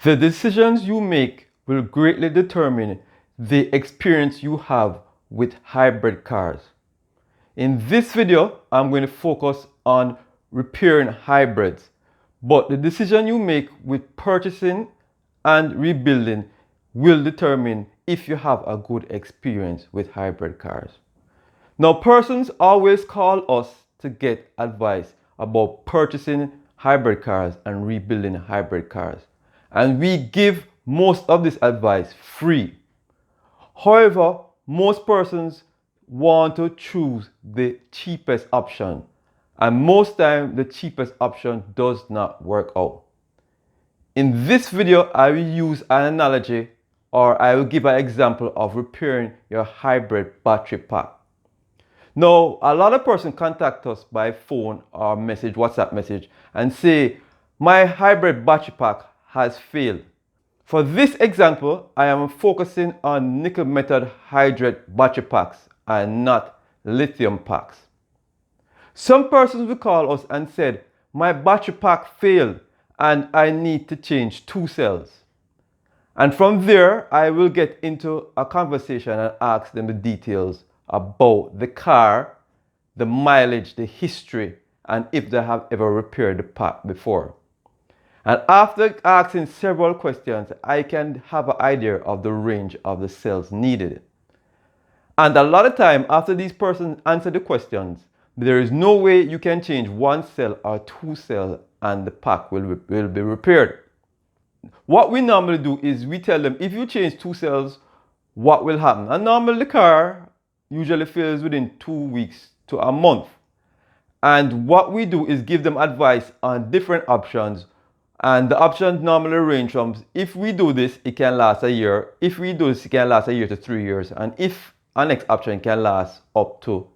The decisions you make will greatly determine the experience you have with hybrid cars. In this video, I'm going to focus on repairing hybrids, but the decision you make with purchasing and rebuilding will determine if you have a good experience with hybrid cars. Now, persons always call us to get advice about purchasing hybrid cars and rebuilding hybrid cars. And we give most of this advice free. However, most persons want to choose the cheapest option. And most time the cheapest option does not work out. In this video, I will use an analogy or I will give an example of repairing your hybrid battery pack. Now, a lot of persons contact us by phone or message, WhatsApp message, and say, my hybrid battery pack has failed. For this example, I am focusing on nickel metal hydride battery packs and not lithium packs. Some persons will call us and said, my battery pack failed and I need to change 2 cells. And from there, I will get into a conversation and ask them the details about the car, the mileage, the history, and if they have ever repaired the pack before. And after asking several questions, I can have an idea of the range of the cells needed. And a lot of time, after these persons answer the questions, there is no way you can change 1 cell or 2 cells and the pack will be repaired. What we normally do is we tell them, if you change 2 cells, what will happen? And normally the car usually fails within 2 weeks to a month. And what we do is give them advice on different options. And the options normally range from, if we do this, it can last a year. If we do this, it can last a year to 3 years. And if our next option can last up to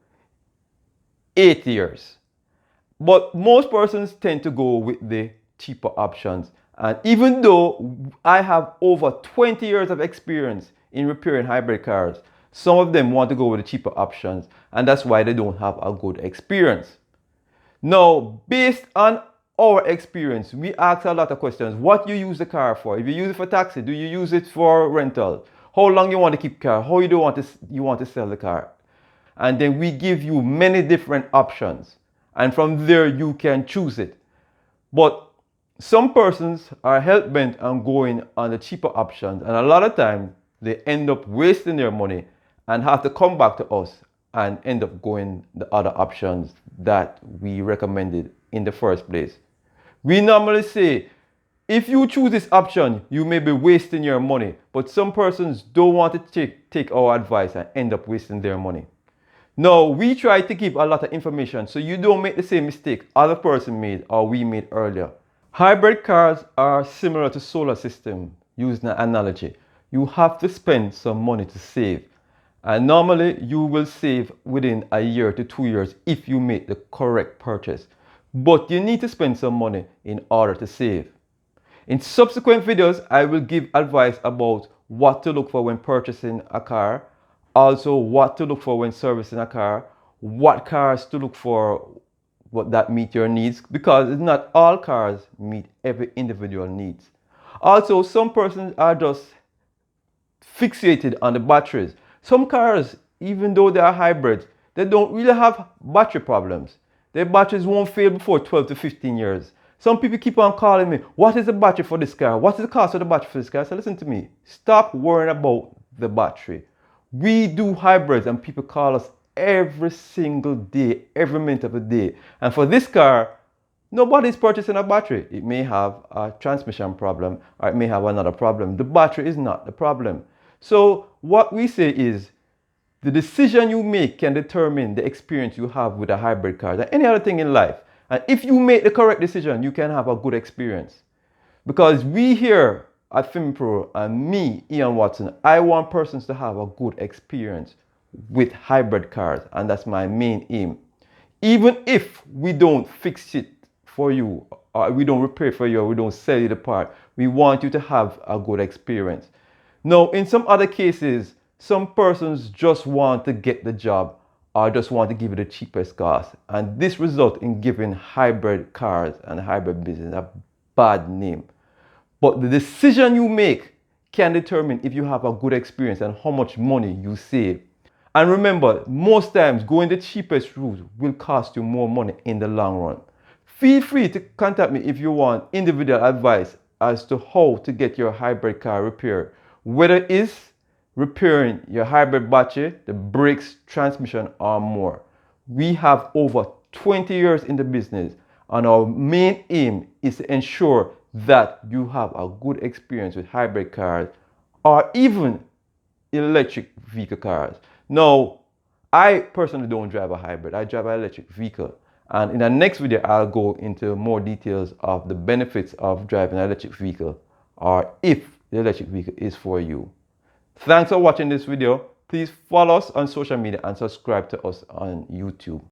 8 years. But most persons tend to go with the cheaper options. And even though I have over 20 years of experience in repairing hybrid cars, some of them want to go with the cheaper options, and that's why they don't have a good experience. Now, based on our experience, we ask a lot of questions. What you use the car for? If you use it for taxi, do you use it for rental? How long you want to keep the car? How you want to sell the car? And then we give you many different options. And from there, you can choose it. But some persons are hell-bent on going on the cheaper options, and a lot of times they end up wasting their money and have to come back to us and end up going the other options that we recommended in the first place. We normally say, if you choose this option, you may be wasting your money, but some persons don't want to take our advice and end up wasting their money. Now, we try to give a lot of information so you don't make the same mistake other person made or we made earlier. Hybrid cars are similar to solar system, using an analogy. You have to spend some money to save. And normally you will save within a year to 2 years if you make the correct purchase. But you need to spend some money in order to save. In subsequent videos, I will give advice about what to look for when purchasing a car, also what to look for when servicing a car, what cars to look for that meet your needs, because it's not all cars meet every individual needs. Also, some persons are just fixated on the batteries. Some cars, even though they are hybrids, they don't really have battery problems. Their batteries won't fail before 12 to 15 years. Some people keep on calling me, what is the battery for this car? What is the cost of the battery for this car? I said, listen to me, stop worrying about the battery. We do hybrids and people call us every single day, every minute of the day. And for this car, nobody's purchasing a battery. It may have a transmission problem or it may have another problem. The battery is not the problem. So what we say is the decision you make can determine the experience you have with a hybrid car and any other thing in life. And if you make the correct decision, you can have a good experience. Because we here at FinPro and me, Ian Watson, I want persons to have a good experience with hybrid cars, and that's my main aim. Even if we don't fix it for you, or we don't repair for you, or we don't sell you the part, we want you to have a good experience. Now, in some other cases, some persons just want to get the job or just want to give it the cheapest cost, and this results in giving hybrid cars and hybrid business a bad name. But the decision you make can determine if you have a good experience and how much money you save. And remember, most times going the cheapest route will cost you more money in the long run. Feel free to contact me if you want individual advice as to how to get your hybrid car repaired, whether it's repairing your hybrid battery, the brakes, transmission, or more. We have over 20 years in the business, and our main aim is to ensure that you have a good experience with hybrid cars or even electric vehicle cars. Now, I personally don't drive a hybrid, I drive an electric vehicle. And in the next video, I'll go into more details of the benefits of driving an electric vehicle, or if the electric vehicle is for you. Thanks for watching this video. Please follow us on social media and subscribe to us on YouTube.